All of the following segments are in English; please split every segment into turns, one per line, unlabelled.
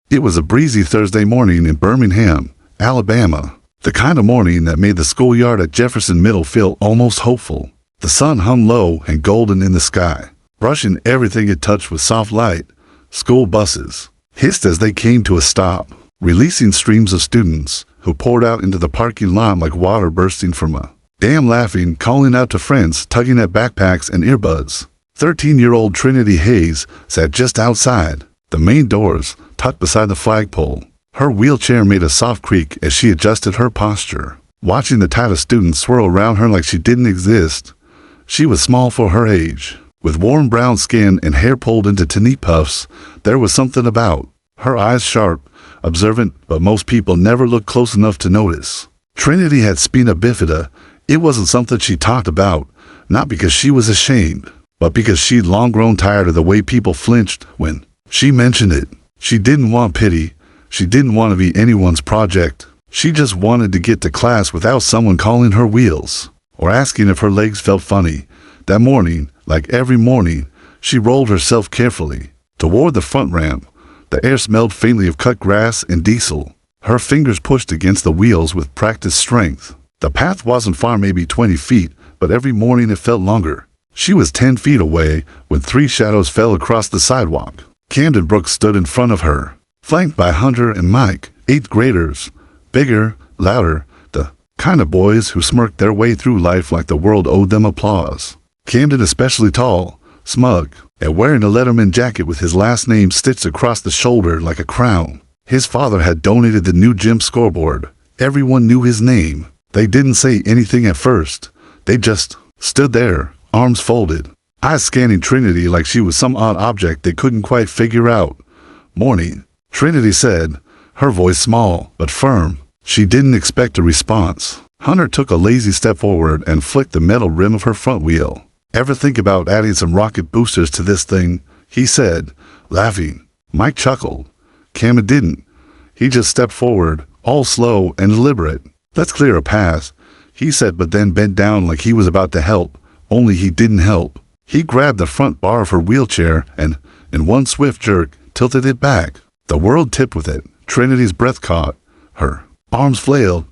It was a breezy Thursday morning in Birmingham, Alabama, the kind of morning that made the schoolyard at Jefferson Middle feel almost hopeful. The sun hung low and golden in the sky, brushing everything it touched with soft light. School buses hissed as they came to a stop, releasing streams of students who poured out into the parking lot like water bursting from a dam, laughing, calling out to friends, tugging at backpacks and earbuds. 13-year-old Trinity Hayes sat just outside the main doors, tucked beside the flagpole. Her wheelchair made a soft creak as she adjusted her posture, watching the tide of students swirl around her like she didn't exist. She was small for her age. With warm brown skin and hair pulled into tiny puffs, there was something about her eyes sharp, observant, but most people never looked close enough to notice. Trinity had spina bifida. It wasn't something she talked about, not because she was ashamed, but because she'd long grown tired of the way people flinched when she mentioned it. She didn't want pity. She didn't want to be anyone's project. She just wanted to get to class without someone calling her wheels or asking if her legs felt funny. That morning, like every morning, she rolled herself carefully toward the front ramp. The air smelled faintly of cut grass and diesel. Her fingers pushed against the wheels with practiced strength. The path wasn't far, maybe 20 feet, but every morning it felt longer. She was 10 feet away when three shadows fell across the sidewalk. Camden Brooks stood in front of her, flanked by Hunter and Mike, 8th graders, bigger, louder, the kind of boys who smirked their way through life like the world owed them applause. Camden especially tall, smug, and wearing a Letterman jacket with his last name stitched across the shoulder like a crown. His father had donated the new gym scoreboard. Everyone knew his name. They didn't say anything at first. They just stood there, arms folded, eyes scanning Trinity like she was some odd object they couldn't quite figure out. "Morning," Trinity said, her voice small but firm. She didn't expect a response. Hunter took a lazy step forward and flicked the metal rim of her front wheel. "Ever think about adding some rocket boosters to this thing?" he said, laughing. Mike chuckled. Cameron didn't. He just stepped forward, all slow and deliberate. "Let's clear a path," he said, but then bent down like he was about to help. Only he didn't help. He grabbed the front bar of her wheelchair and, in one swift jerk, tilted it back. The world tipped with it. Trinity's breath caught. Her arms flailed,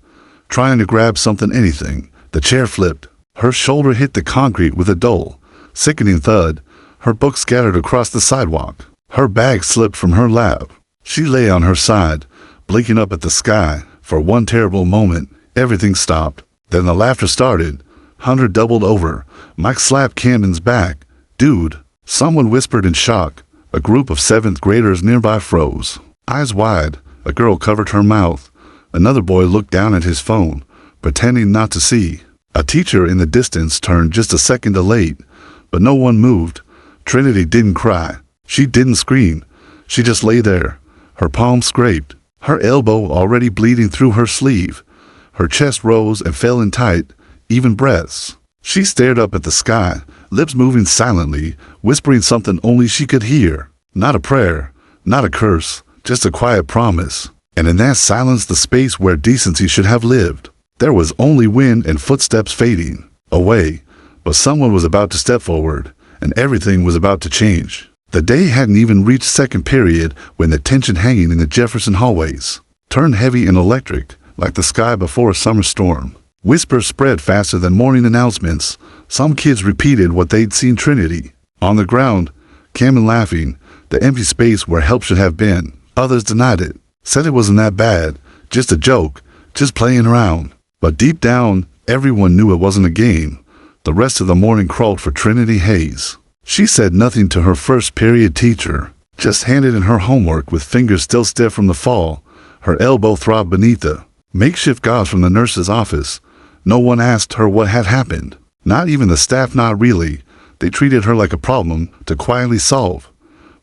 trying to grab something, anything. The chair flipped. Her shoulder hit the concrete with a dull, sickening thud. Her book scattered across the sidewalk. Her bag slipped from her lap. She lay on her side, blinking up at the sky. For one terrible moment, everything stopped. Then the laughter started. Hunter doubled over. Mike slapped Camden's back. "Dude," someone whispered in shock. A group of 7th graders nearby froze. Eyes wide, a girl covered her mouth. Another boy looked down at his phone, pretending not to see. A teacher in the distance turned just a second late, but no one moved. Trinity didn't cry. She didn't scream. She just lay there, her palm scraped, her elbow already bleeding through her sleeve. Her chest rose and fell in tight, even breaths. She stared up at the sky, lips moving silently, whispering something only she could hear. Not a prayer, not a curse, just a quiet promise. And in that silence, the space where decency should have lived. There was only wind and footsteps fading away, but someone was about to step forward, and everything was about to change. The day hadn't even reached second period when the tension hanging in the Jefferson hallways turned heavy and electric, like the sky before a summer storm. Whispers spread faster than morning announcements. Some kids repeated what they'd seen Trinity on the ground, Cameron laughing, the empty space where help should have been. Others denied it, said it wasn't that bad, just a joke, just playing around. But deep down, everyone knew it wasn't a game. The rest of the morning crawled for Trinity Hayes. She said nothing to her first period teacher, just handed in her homework with fingers still stiff from the fall. Her elbow throbbed beneath the makeshift gauze from the nurse's office. No one asked her what had happened. Not even the staff, not really. They treated her like a problem to quietly solve.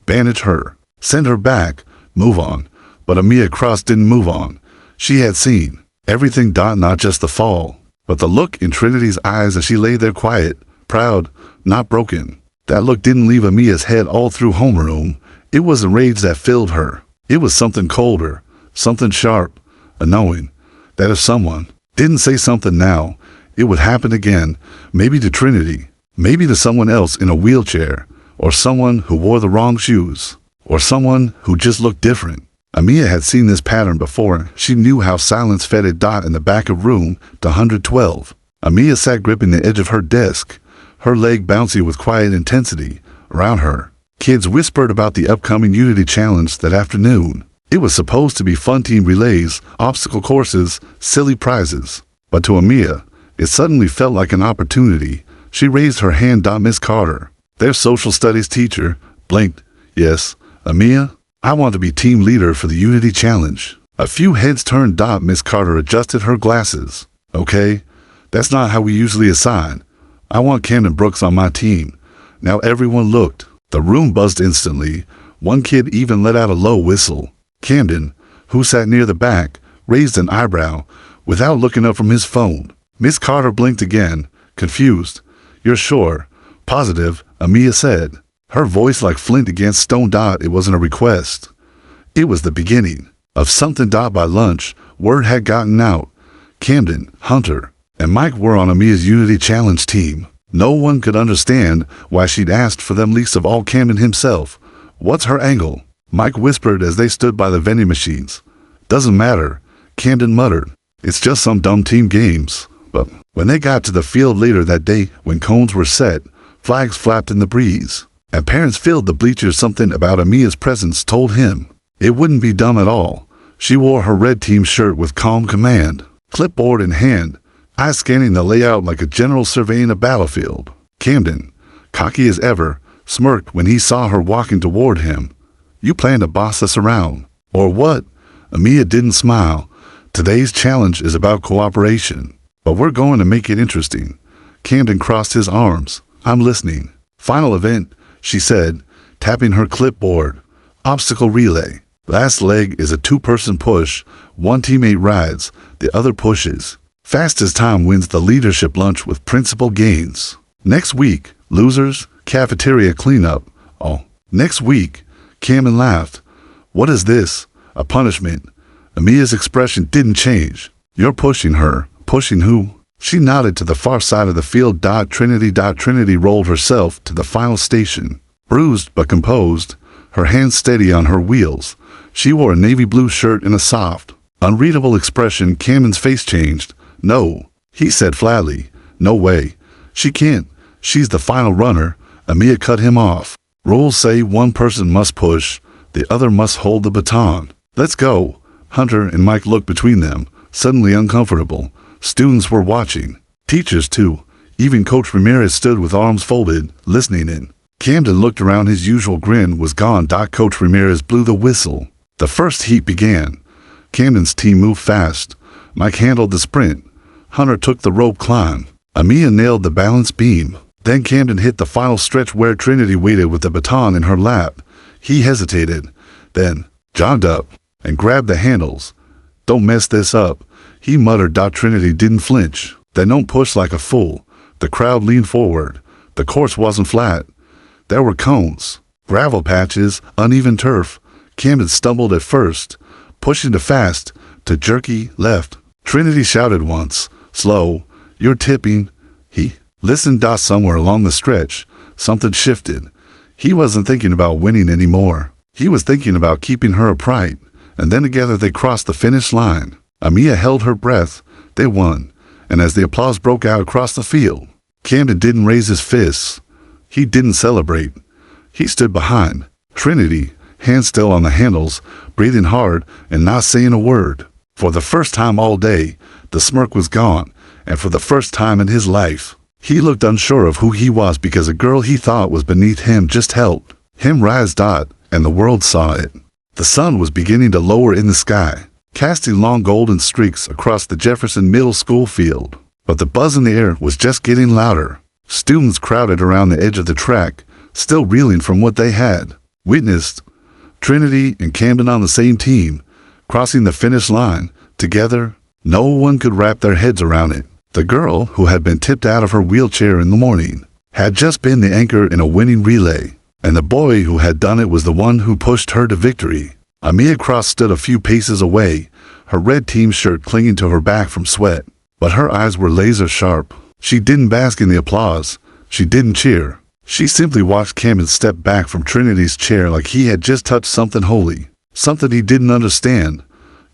Bandage her, send her back, move on. But Amiia Cross didn't move on. She had seen everything, not just the fall, but the look in Trinity's eyes as she lay there quiet, proud, not broken. That look didn't leave Amia's head all through homeroom. It was a rage that filled her. It was something colder, something sharp, a knowing that if someone didn't say something now, it would happen again, maybe to Trinity, maybe to someone else in a wheelchair, or someone who wore the wrong shoes, or someone who just looked different. Amiia had seen this pattern before. She knew how silence fed Dot in the back of room 112. Amiia sat gripping the edge of her desk, her leg bouncy with quiet intensity. Around her, kids whispered about the upcoming Unity Challenge that afternoon. It was supposed to be fun team relays, obstacle courses, silly prizes. But to Amiia, it suddenly felt like an opportunity. She raised her hand. Miss Carter, their social studies teacher, blinked. Yes, Amiia, I want to be team leader for the Unity Challenge. A few heads turned. Miss Carter adjusted her glasses. Okay, that's not how we usually assign. I want Camden Brooks on my team. Now everyone looked. The room buzzed instantly. One kid even let out a low whistle. Camden, who sat near the back, raised an eyebrow without looking up from his phone. Miss Carter blinked again, confused. You're sure? Positive, Amiia said. Her voice like flint against stone. It wasn't a request. It was the beginning of something. By lunch, word had gotten out. Camden, Hunter, and Mike were on Amiia's Unity Challenge team. No one could understand why she'd asked for them, least of all Camden himself. What's her angle? Mike whispered as they stood by the vending machines. Doesn't matter, Camden muttered. It's just some dumb team games. But when they got to the field later that day, when cones were set, flags flapped in the breeze, and parents filled the bleachers, something about Amiia's presence told him it wouldn't be dumb at all. She wore her red team shirt with calm command, clipboard in hand, eyes scanning the layout like a general surveying a battlefield. Camden, cocky as ever, smirked when he saw her walking toward him. You plan to boss us around, or what? Amiia didn't smile. Today's challenge is about cooperation, but we're going to make it interesting. Camden crossed his arms. I'm listening. Final event, she said, tapping her clipboard. Obstacle relay. Last leg is a two-person push. One teammate rides, the other pushes. Fastest time wins the leadership lunch with principal gains. Next week, losers, cafeteria cleanup. Oh, next week, Camden laughed. What is this? A punishment? Amiia's expression didn't change. You're pushing her. Pushing who? She nodded to the far side of the field. Trinity rolled herself to the final station. Bruised but composed, her hands steady on her wheels. She wore a navy blue shirt and a soft, unreadable expression. Camden's face changed. No, he said flatly. No way. She can't. She's the final runner. Amiia cut him off. Rules say one person must push, the other must hold the baton. Let's go. Hunter and Mike looked between them, suddenly uncomfortable. Students were watching. Teachers too. Even Coach Ramirez stood with arms folded, listening in. Camden looked around. His usual grin was gone. Coach Ramirez blew the whistle. The first heat began. Camden's team moved fast. Mike handled the sprint. Hunter took the rope climb. Amiia nailed the balance beam. Then Camden hit the final stretch where Trinity waited with the baton in her lap. He hesitated, then jogged up and grabbed the handles. Don't mess this up, he muttered. Trinity didn't flinch. Then don't push like a fool. The crowd leaned forward. The course wasn't flat. There were cones, gravel patches, uneven turf. Camden stumbled at first, pushing too fast, to jerky left. Trinity shouted once, slow, you're tipping. He listened. Somewhere along the stretch, something shifted. He wasn't thinking about winning anymore. He was thinking about keeping her upright. And then together they crossed the finish line. Amiia held her breath. They won. And as the applause broke out across the field, Camden didn't raise his fists. He didn't celebrate. He stood behind Trinity, hands still on the handles, breathing hard and not saying a word. For the first time all day, the smirk was gone, and for the first time in his life, he looked unsure of who he was because a girl he thought was beneath him just helped him rise. And the world saw it. The sun was beginning to lower in the sky, casting long golden streaks across the Jefferson Middle School field. But the buzz in the air was just getting louder. Students crowded around the edge of the track, still reeling from what they had witnessed. Trinity and Camden on the same team, crossing the finish line, together. No one could wrap their heads around it. The girl, who had been tipped out of her wheelchair in the morning, had just been the anchor in a winning relay, and the boy who had done it was the one who pushed her to victory. Amiia Cross stood a few paces away, her red team shirt clinging to her back from sweat, but her eyes were laser sharp. She didn't bask in the applause. She didn't cheer. She simply watched Camden step back from Trinity's chair like he had just touched something holy. something he didn't understand.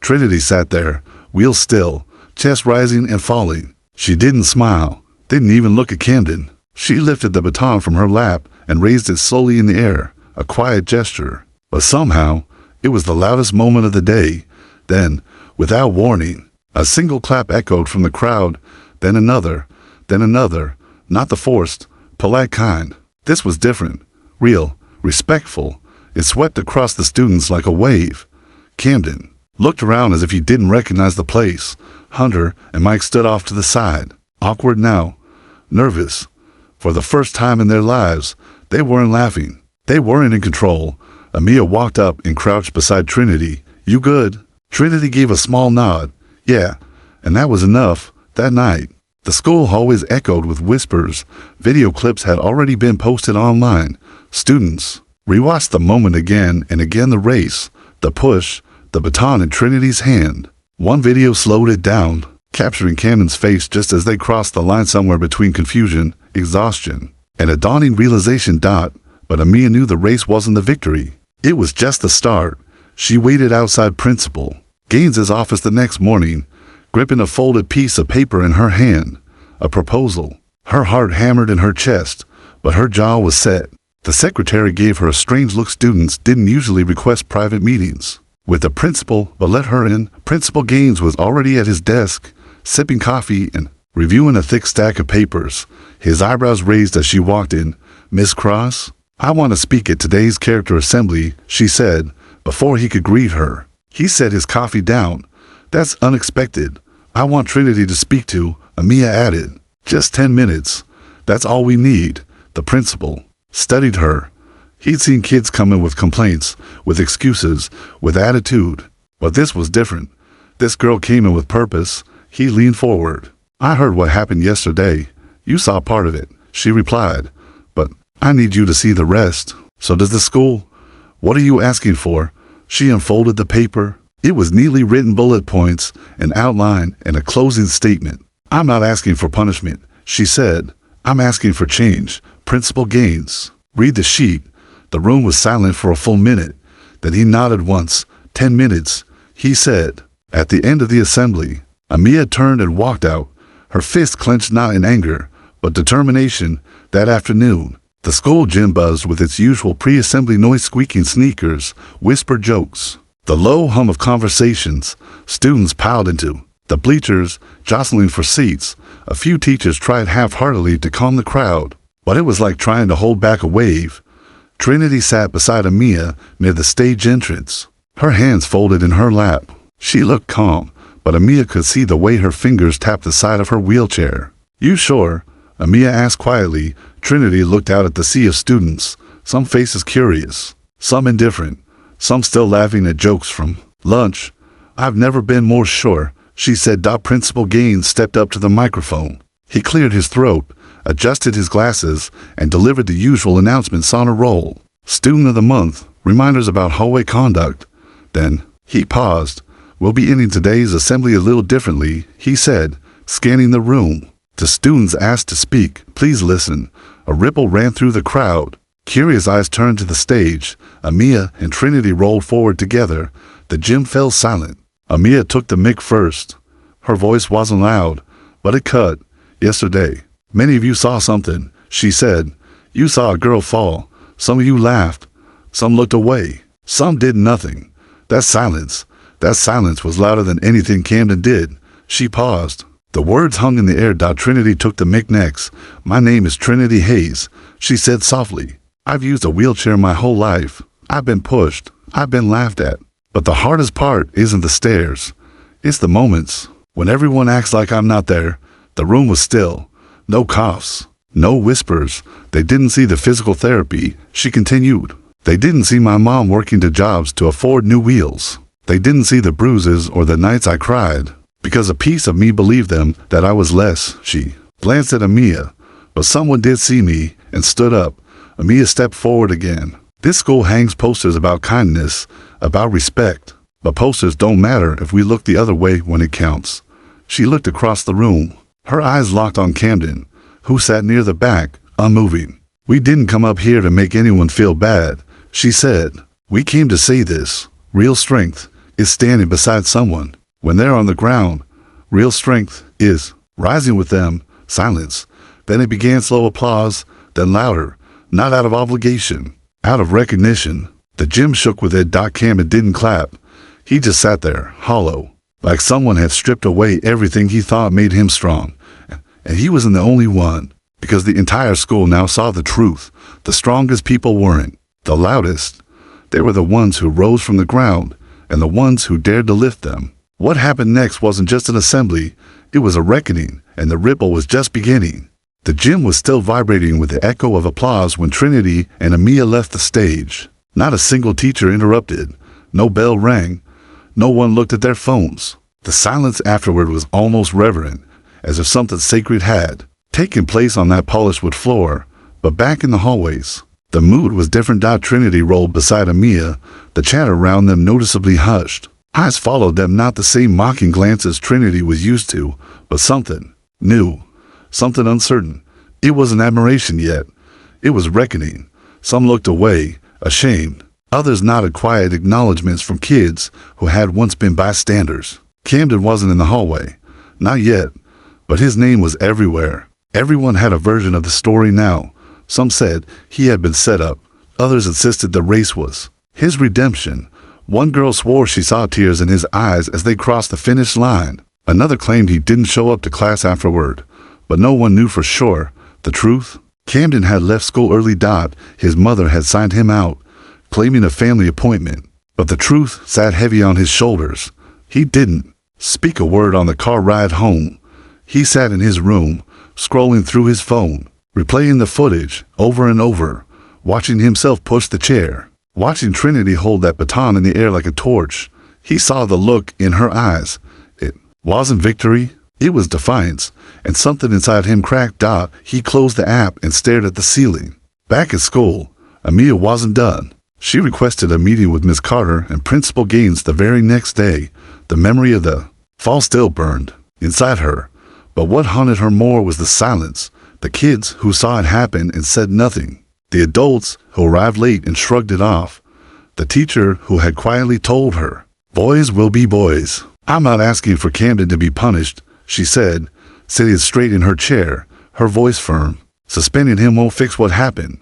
Trinity sat there, wheels still, chest rising and falling. She didn't smile, didn't even look at Camden. She lifted the baton from her lap and raised it slowly in the air, a quiet gesture. But somehow, it was the loudest moment of the day. Then, without warning, a single clap echoed from the crowd, then another, not the forced, polite kind. This was different, real, respectful. It swept across the students like a wave. Camden looked around as if he didn't recognize the place. Hunter and Mike stood off to the side, awkward now, nervous. For the first time in their lives, they weren't laughing. They weren't in control. Amiia walked up and crouched beside Trinity. "You good?" Trinity gave a small nod. "Yeah." And that was enough. That night, the school hallways echoed with whispers. Video clips had already been posted online. Students rewatched the moment again and again. The race, the push, the baton in Trinity's hand. One video slowed it down, capturing Camden's face just as they crossed the line somewhere between confusion, exhaustion, and a dawning realization. But Amiia knew the race wasn't the victory. It was just the start. She waited outside Principal Gaines's office the next morning, gripping a folded piece of paper in her hand. A proposal. Her heart hammered in her chest, but her jaw was set. The secretary gave her a strange look. Students didn't usually request private meetings with the principal, but let her in. Principal Gaines was already at his desk, sipping coffee and reviewing a thick stack of papers. His eyebrows raised as she walked in. "Miss Cross, I want to speak at today's character assembly," she said, before he could greet her. He set his coffee down. "That's unexpected. I want Trinity to speak to," Amiia added. "Just 10 minutes. That's all we need." The principal studied her. He'd seen kids come in with complaints, with excuses, with attitude. But this was different. This girl came in with purpose. He leaned forward. "I heard what happened yesterday. You saw part of it," she replied. "But I need you to see the rest. So does the school. What are you asking for?" She unfolded the paper. It was neatly written, bullet points, an outline, and a closing statement. "I'm not asking for punishment," she said. "I'm asking for change." Principal Gaines read the sheet. The room was silent for a full minute. Then he nodded once. 10 minutes, he said. At the end of the assembly, Amiia turned and walked out, her fist clenched not in anger, but determination. That afternoon, the school gym buzzed with its usual pre-assembly noise, squeaking sneakers, whispered jokes, the low hum of conversations. Students piled into the bleachers, jostling for seats. A few teachers tried half-heartedly to calm the crowd, but it was like trying to hold back a wave. Trinity sat beside Amiia near the stage entrance, her hands folded in her lap. She looked calm, but Amiia could see the way her fingers tapped the side of her wheelchair. "You sure?" Amiia asked quietly. Trinity looked out at the sea of students, some faces curious, some indifferent, some still laughing at jokes from lunch. "I've never been more sure," she said. Principal Gaines stepped up to the microphone. He cleared his throat, adjusted his glasses, and delivered the usual announcements on a roll. "Student of the month, reminders about hallway conduct." Then he paused. "We'll be ending today's assembly a little differently," he said, scanning the room. To students asked to speak, "Please listen." A ripple ran through the crowd. Curious eyes turned to the stage. Amiia and Trinity rolled forward together. The gym fell silent. Amiia took the mic first. Her voice wasn't loud, but it cut. "Yesterday, many of you saw something," she said. "You saw a girl fall. Some of you laughed. Some looked away. Some did nothing. That silence was louder than anything Camden did." She paused. The words hung in the air. Trinity took the mic next. "My name is Trinity Hayes," she said softly. "I've used a wheelchair my whole life. I've been pushed. I've been laughed at. But the hardest part isn't the stairs. It's the moments when everyone acts like I'm not there." The room was still. No coughs. No whispers. "They didn't see the physical therapy," she continued. "They didn't see my mom working 2 jobs to afford new wheels. They didn't see the bruises or the nights I cried, because a piece of me believed them that I was less." She glanced at Amiia. "But someone did see me and stood up." Amiia stepped forward again. "This school hangs posters about kindness, about respect. But posters don't matter if we look the other way when it counts." She looked across the room. Her eyes locked on Camden, who sat near the back, unmoving. "We didn't come up here to make anyone feel bad," she said. "We came to say this. Real strength is standing beside someone. When they're on the ground, real strength is rising with them. Silence. Then it began slow applause, then louder, not out of obligation, out of recognition. The gym shook with it. Camden didn't clap. He just sat there, hollow, like someone had stripped away everything he thought made him strong. And he wasn't the only one, because the entire school now saw the truth. The strongest people weren't the loudest. They were the ones who rose from the ground, and the ones who dared to lift them. What happened next wasn't just an assembly, it was a reckoning, and the ripple was just beginning. The gym was still vibrating with the echo of applause when Trinity and Amiia left the stage. Not a single teacher interrupted. No bell rang. No one looked at their phones. The silence afterward was almost reverent, as if something sacred had taken place on that polished wood floor. But back in the hallways, the mood was different. Trinity rolled beside Amiia, the chatter around them noticeably hushed. Eyes followed them, not the same mocking glances Trinity was used to, but something new, something uncertain. It wasn't admiration yet. It was reckoning. Some looked away, ashamed. Others nodded quiet acknowledgments from kids who had once been bystanders. Camden wasn't in the hallway. Not yet. But his name was everywhere. Everyone had a version of the story now. Some said he had been set up. Others insisted the race was his redemption. One girl swore she saw tears in his eyes as they crossed the finish line. Another claimed he didn't show up to class afterward. But no one knew for sure. The truth? Camden had left school early. His mother had signed him out, claiming a family appointment. But the truth sat heavy on his shoulders. He didn't speak a word on the car ride home. He sat in his room, scrolling through his phone, replaying the footage over and over, watching himself push the chair, watching Trinity hold that baton in the air like a torch. He saw the look in her eyes. It wasn't victory, it was defiance, and something inside him cracked. He closed the app and stared at the ceiling. Back at school, Amiia wasn't done. She requested a meeting with Miss Carter and Principal Gaines the very next day. The memory of the fall still burned inside her. But what haunted her more was the silence. The kids who saw it happen and said nothing. The adults who arrived late and shrugged it off. The teacher who had quietly told her, "Boys will be boys." "I'm not asking for Camden to be punished," she said, sitting straight in her chair, her voice firm. "Suspending him won't fix what happened."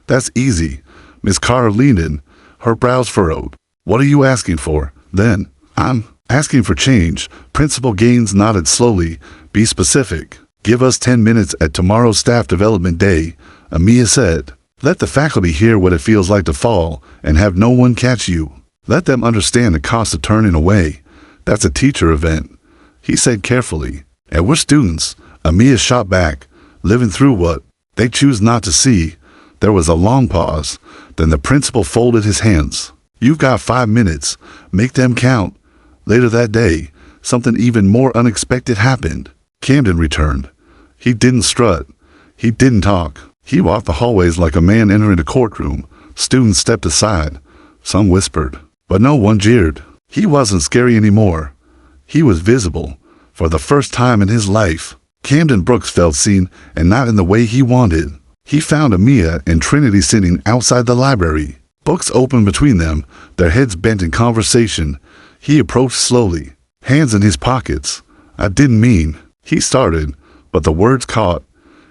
"That's easy." Miss Carter leaned in, her brows furrowed. "What are you asking for, then?" "I'm asking for change." Principal Gaines nodded slowly. "Be specific." "Give us 10 minutes at tomorrow's staff development day," Amiia said. "Let the faculty hear what it feels like to fall and have no one catch you. Let them understand the cost of turning away. That's a teacher event," he said carefully. "And we're students," Amiia shot back, "living through what they choose not to see." There was a long pause. Then the principal folded his hands. "You've got 5 minutes. Make them count." Later that day, something even more unexpected happened. Camden returned. He didn't strut. He didn't talk. He walked the hallways like a man entering a courtroom. Students stepped aside. Some whispered. But no one jeered. He wasn't scary anymore. He was visible. For the first time in his life, Camden Brooks felt seen, and not in the way he wanted. He found Amiia and Trinity sitting outside the library, books open between them, their heads bent in conversation. He approached slowly, hands in his pockets. "I didn't mean," he started, but the words caught.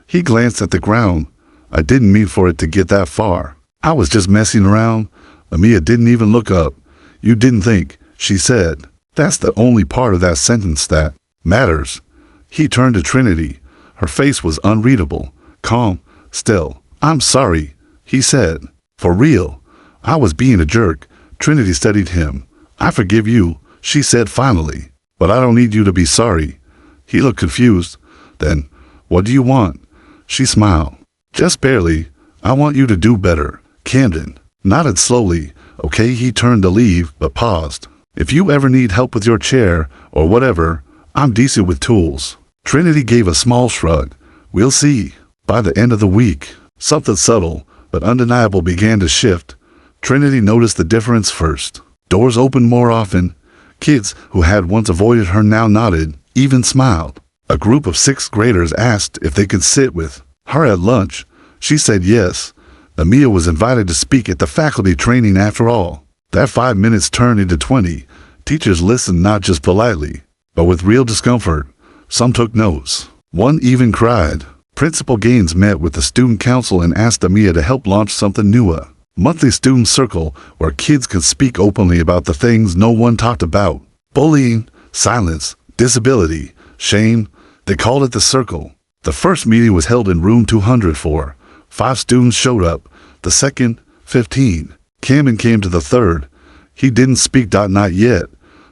He glanced at the ground. "I didn't mean for it to get that far. I was just messing around." Amiia didn't even look up. "You didn't think," she said. "That's the only part of that sentence that matters." He turned to Trinity. Her face was unreadable, calm, still. "I'm sorry," he said. "For real. I was being a jerk." Trinity studied him. "I forgive you," she said finally. "But I don't need you to be sorry." He looked confused. "Then, what do you want?" She smiled. "Just barely. I want you to do better." Camden nodded slowly. "Okay." He turned to leave, but paused. "If you ever need help with your chair, or whatever, I'm decent with tools." Trinity gave a small shrug. "We'll see." By the end of the week, something subtle but undeniable began to shift. Trinity noticed the difference first. Doors opened more often. Kids who had once avoided her now nodded, even smiled. A group of 6th graders asked if they could sit with her at lunch. She said yes. Amiia was invited to speak at the faculty training after all. That 5 minutes turned into 20. Teachers listened not just politely, but with real discomfort. Some took notes. One even cried. Principal Gaines met with the student council and asked amiia to help launch something new, a monthly student circle where kids could speak openly about the things no one talked about. Bullying, silence, disability, shame. They called it the circle. The first meeting was held in room 204. 5 students showed up. The second, 15. Camden came to the third. He didn't speak, not yet,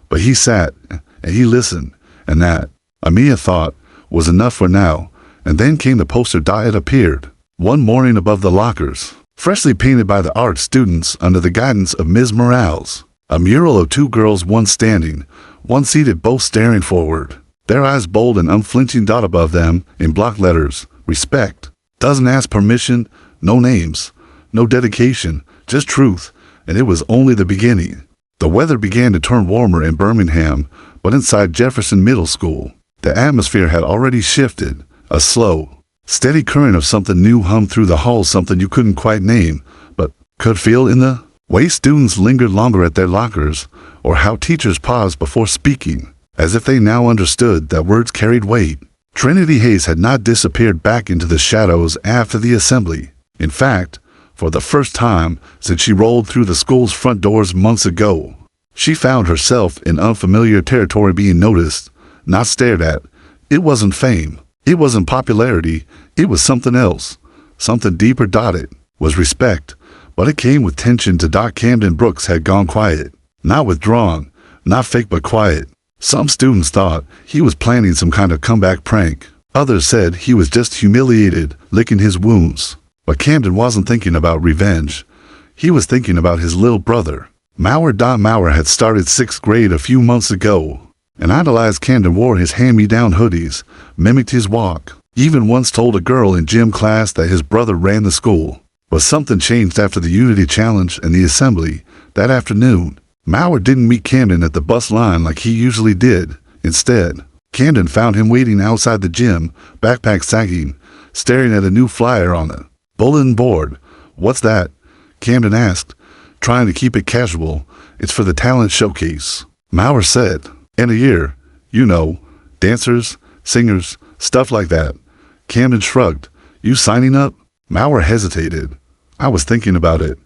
but he sat and he listened, and that, amiia thought, was enough for now. And then came the poster. It appeared one morning above the lockers, freshly painted by the art students under the guidance of Ms. Morales. A mural of 2 girls, one standing, one seated, both staring forward, their eyes bold and unflinching. Above them, in block letters, respect. Doesn't ask permission, no names, no dedication, just truth, and it was only the beginning. The weather began to turn warmer in Birmingham, but inside Jefferson Middle School, the atmosphere had already shifted. A slow, steady current of something new hummed through the halls, something you couldn't quite name, but could feel in the way students lingered longer at their lockers, or how teachers paused before speaking, as if they now understood that words carried weight. Trinity Hayes had not disappeared back into the shadows after the assembly. In fact, for the first time since she rolled through the school's front doors months ago, she found herself in unfamiliar territory, being noticed, not stared at. It wasn't fame. It wasn't popularity. It was something else, something deeper. It was respect, but it came with tension. Camden Brooks had gone quiet, not withdrawn, not fake, but quiet. Some students thought he was planning some kind of comeback prank. Others said he was just humiliated, licking his wounds. But Camden wasn't thinking about revenge. He was thinking about his little brother. Mauer. Mauer had started 6th grade a few months ago. An idolized Camden wore his hand-me-down hoodies, mimicked his walk, even once told a girl in gym class that his brother ran the school. But something changed after the Unity Challenge and the assembly. That afternoon, Mauer didn't meet Camden at the bus line like he usually did. Instead, Camden found him waiting outside the gym, backpack sagging, staring at a new flyer on the bulletin board. "What's that?" Camden asked, trying to keep it casual. "It's for the talent showcase," Mauer said. "In a year, you know, dancers, singers, stuff like that." Camden shrugged. "You signing up?" Mauer hesitated. "I was thinking about it,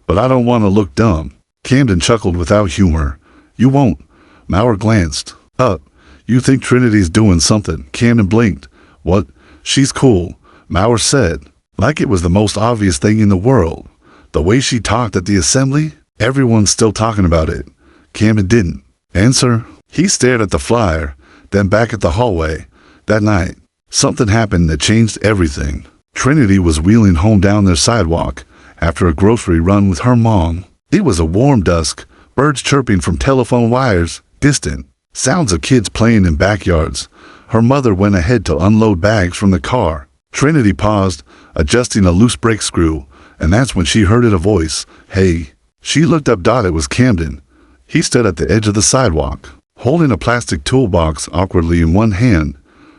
but I don't want to look dumb." Camden chuckled without humor. "You won't." Mauer glanced up. "You think Trinity's doing something?" Camden blinked. "What? She's cool," Mauer said, like it was the most obvious thing in the world. The way she talked at the assembly, everyone's still talking about it. Camden didn't answer. He stared at the flyer, then back at the hallway. That night, something happened that changed everything. Trinity was wheeling home down their sidewalk after a grocery run with her mom. It was a warm dusk, birds chirping from telephone wires, distant sounds of kids playing in backyards. Her mother went ahead to unload bags from the car. Trinity paused, adjusting a loose brake screw, and that's when she heard a voice. "Hey." She looked up. It was Camden. He stood at the edge of the sidewalk, holding a plastic toolbox awkwardly in one hand,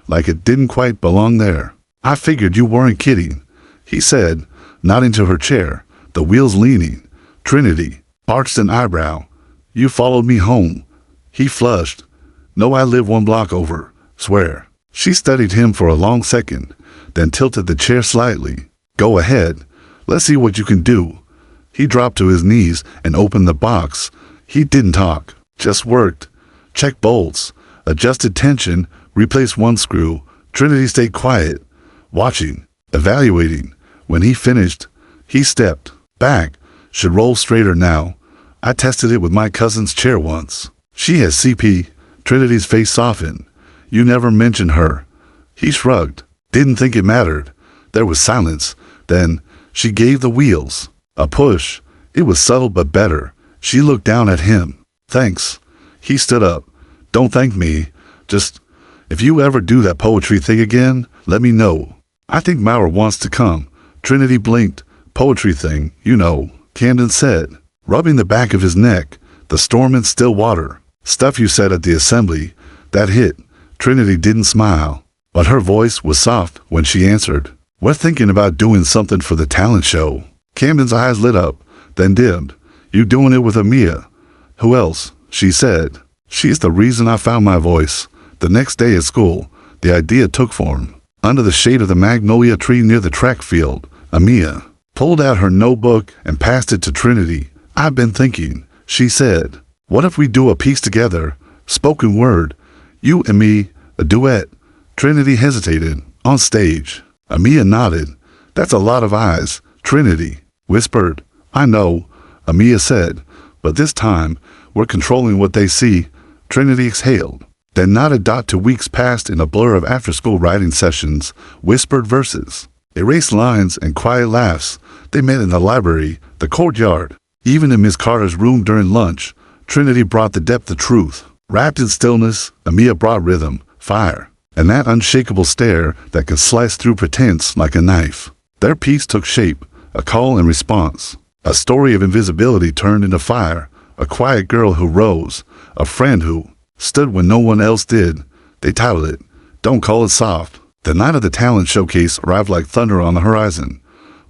like it didn't quite belong there. "I figured you weren't kidding," he said, nodding to her chair, the wheels leaning. Trinity arched an eyebrow. "You followed me home." He flushed. "No, I live 1 block over. Swear." She studied him for a long second, then tilted the chair slightly. "Go ahead. Let's see what you can do." He dropped to his knees and opened the box. He didn't talk, just worked. Checked bolts, adjusted tension, replaced 1 screw. Trinity stayed quiet, watching, evaluating. When he finished, he stepped back. "Should roll straighter now. I tested it with my cousin's chair once. She has CP. Trinity's face softened. "You never mentioned her." He shrugged. Didn't think it mattered. There was silence. Then, she gave the wheels a push. It was subtle but better. She looked down at him. "Thanks." He stood up. "Don't thank me. Just, if you ever do that poetry thing again, let me know. I think Mauer wants to come." Trinity blinked. "Poetry thing, you know," Camden said, rubbing the back of his neck. "The storm in still water. Stuff you said at the assembly. That hit." Trinity didn't smile, but her voice was soft when she answered. "We're thinking about doing something for the talent show." Camden's eyes lit up, then dimmed. You doing it with Amiia. Who else? She said. She's the reason I found my voice. The next day at school, the idea took form. Under the shade of the magnolia tree near the track field, Amiia pulled out her notebook and passed it to Trinity. I've been thinking, she said. What if we do a piece together? Spoken word. You and me, a duet. Trinity hesitated. On stage. Amiia nodded. That's a lot of eyes. Trinity whispered. I know, Amiia said, but this time, we're controlling what they see. Trinity exhaled, then nodded. To weeks passed in a blur of after-school writing sessions, whispered verses, erased lines, and quiet laughs. They met in the library, the courtyard, even in Miss Carter's room during lunch. Trinity brought the depth of truth. Wrapped in stillness, Amiia brought rhythm, fire, and that unshakable stare that could slice through pretense like a knife. Their piece took shape, a call and response. A story of invisibility turned into fire, a quiet girl who rose, a friend who stood when no one else did. They titled it, Don't Call It Soft. The night of the talent showcase arrived like thunder on the horizon.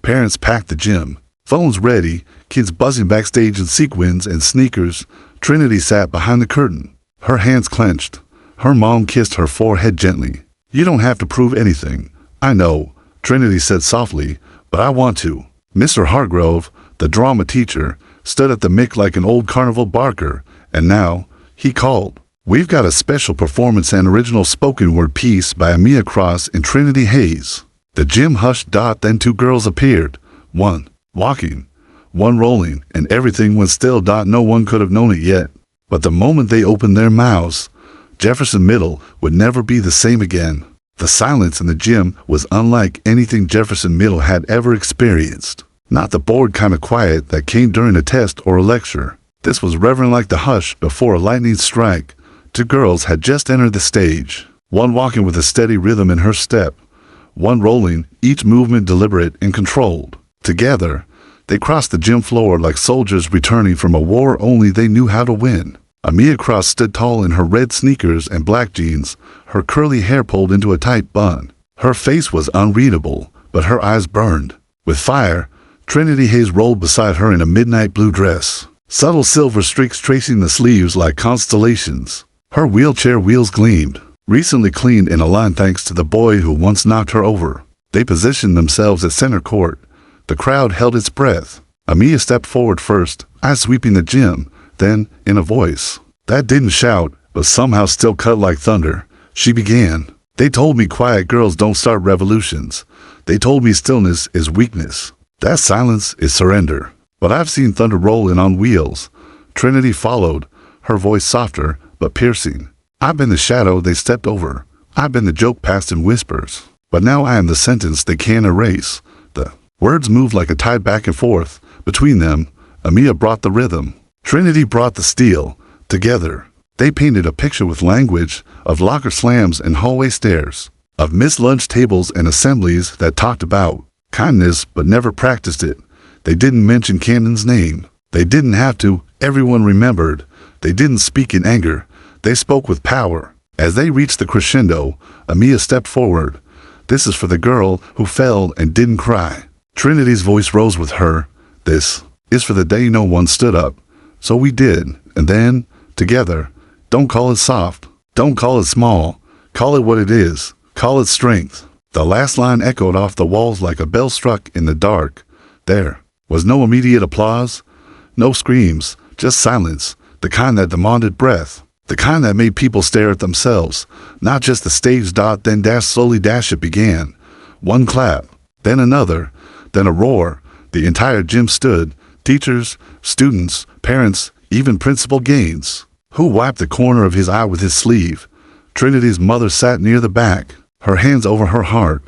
Parents packed the gym, phones ready, kids buzzing backstage in sequins and sneakers. Trinity sat behind the curtain, her hands clenched. Her mom kissed her forehead gently. You don't have to prove anything. I know, Trinity said softly, but I want to. Mr. Hargrove, the drama teacher, stood at the mic like an old carnival barker, and now, he called. We've got a special performance and original spoken word piece by Amiia Cross and Trinity Hayes. The gym hushed. Then two girls appeared, one walking, one rolling, and everything went still. No one could have known it yet, but the moment they opened their mouths, Jefferson Middle would never be the same again. The silence in the gym was unlike anything Jefferson Middle had ever experienced. Not the bored kind of quiet that came during a test or a lecture. This was reverent, like the hush before a lightning strike. Two girls had just entered the stage, one walking with a steady rhythm in her step, one rolling, each movement deliberate and controlled. Together, they crossed the gym floor like soldiers returning from a war only they knew how to win. Amiia Cross stood tall in her red sneakers and black jeans, her curly hair pulled into a tight bun. Her face was unreadable, but her eyes burned with fire. Trinity Hayes rolled beside her in a midnight blue dress, subtle silver streaks tracing the sleeves like constellations. Her wheelchair wheels gleamed, recently cleaned in a line thanks to the boy who once knocked her over. They positioned themselves at center court. The crowd held its breath. Amiia stepped forward first, eyes sweeping the gym. Then, in a voice that didn't shout, but somehow still cut like thunder, she began. They told me quiet girls don't start revolutions. They told me stillness is weakness. That silence is surrender. But I've seen thunder roll in on wheels. Trinity followed, her voice softer but piercing. I've been the shadow they stepped over. I've been the joke passed in whispers. But now I am the sentence they can't erase. The words moved like a tide back and forth. Between them, Amiia brought the rhythm. Trinity brought the steel. Together, they painted a picture with language of locker slams and hallway stairs, of missed lunch tables and assemblies that talked about kindness but never practiced it. They didn't mention Camden's name. They didn't have to. Everyone remembered. They didn't speak in anger. They spoke with power. As they reached the crescendo, Amiia stepped forward. This is for the girl who fell and didn't cry. Trinity's voice rose with her. This is for the day no one stood up. So we did, and then, together, don't call it soft, don't call it small, call it what it is, call it strength. The last line echoed off the walls like a bell struck in the dark. There was no immediate applause, no screams, just silence, the kind that demanded breath, the kind that made people stare at themselves, not just the stage. Then slowly it began. One clap, then another, then a roar. The entire gym stood, teachers, students, parents, even Principal Gaines, who wiped the corner of his eye with his sleeve. Trinity's mother sat near the back, her hands over her heart,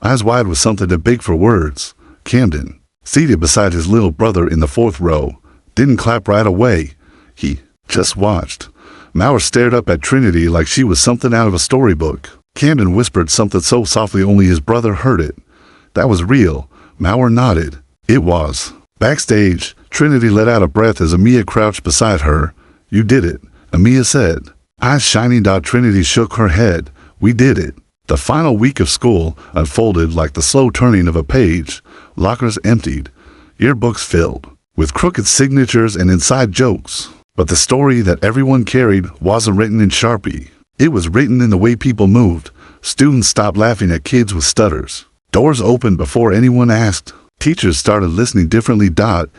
eyes wide with something too big for words. Camden, seated beside his little brother in the fourth row, didn't clap right away. He just watched. Mauer stared up at Trinity like she was something out of a storybook. Camden whispered something so softly only his brother heard it. That was real. Mauer nodded. It was. Backstage, Trinity let out a breath as Amiia crouched beside her. You did it, Amiia said. Eyes shining. Trinity shook her head. We did it. The final week of school unfolded like the slow turning of a page. Lockers emptied. Yearbooks filled. with crooked signatures and inside jokes. But the story that everyone carried wasn't written in Sharpie. It was written in the way people moved. Students stopped laughing at kids with stutters. Doors opened before anyone asked. Teachers started listening differently.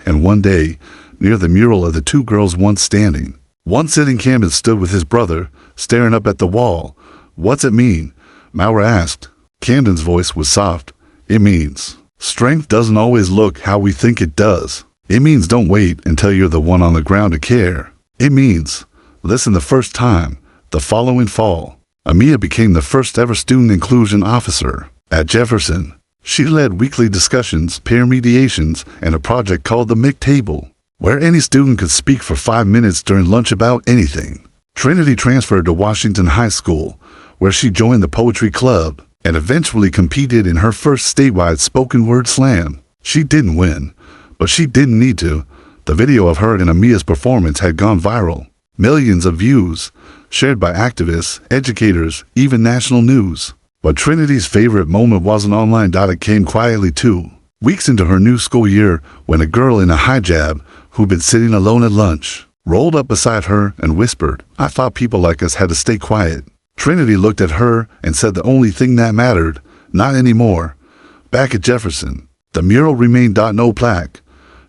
And one day, near the mural of the two girls once standing, one sitting Camden stood with his brother, staring up at the wall. "What's it mean?" Maura asked. Camden's voice was soft. "It means strength doesn't always look how we think it does. It means don't wait until you're the one on the ground to care. It means listen the first time, the following fall." Amiia became the first ever student inclusion officer at Jefferson. She led weekly discussions, peer mediations, and a project called the MIC Table, where any student could speak for 5 minutes during lunch about anything. Trinity transferred to Washington High School, where she joined the poetry club and eventually competed in her first statewide spoken word slam. She didn't win, but she didn't need to. The video of her and Amiia's performance had gone viral. Millions of views, shared by activists, educators, even national news. But Trinity's favorite moment wasn't online. It came quietly too. Weeks into her new school year, when a girl in a hijab, who'd been sitting alone at lunch, rolled up beside her and whispered, "I thought people like us had to stay quiet." Trinity looked at her and said the only thing that mattered, not anymore. Back at Jefferson, the mural remained. No plaque,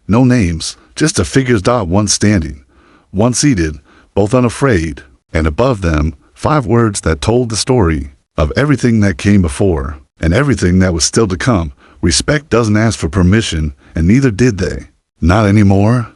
no names, just a figures. One standing, one seated, both unafraid, and above them, 5 words that told the story of everything that came before and everything that was still to come. Respect doesn't ask for permission, and neither did they. Not anymore.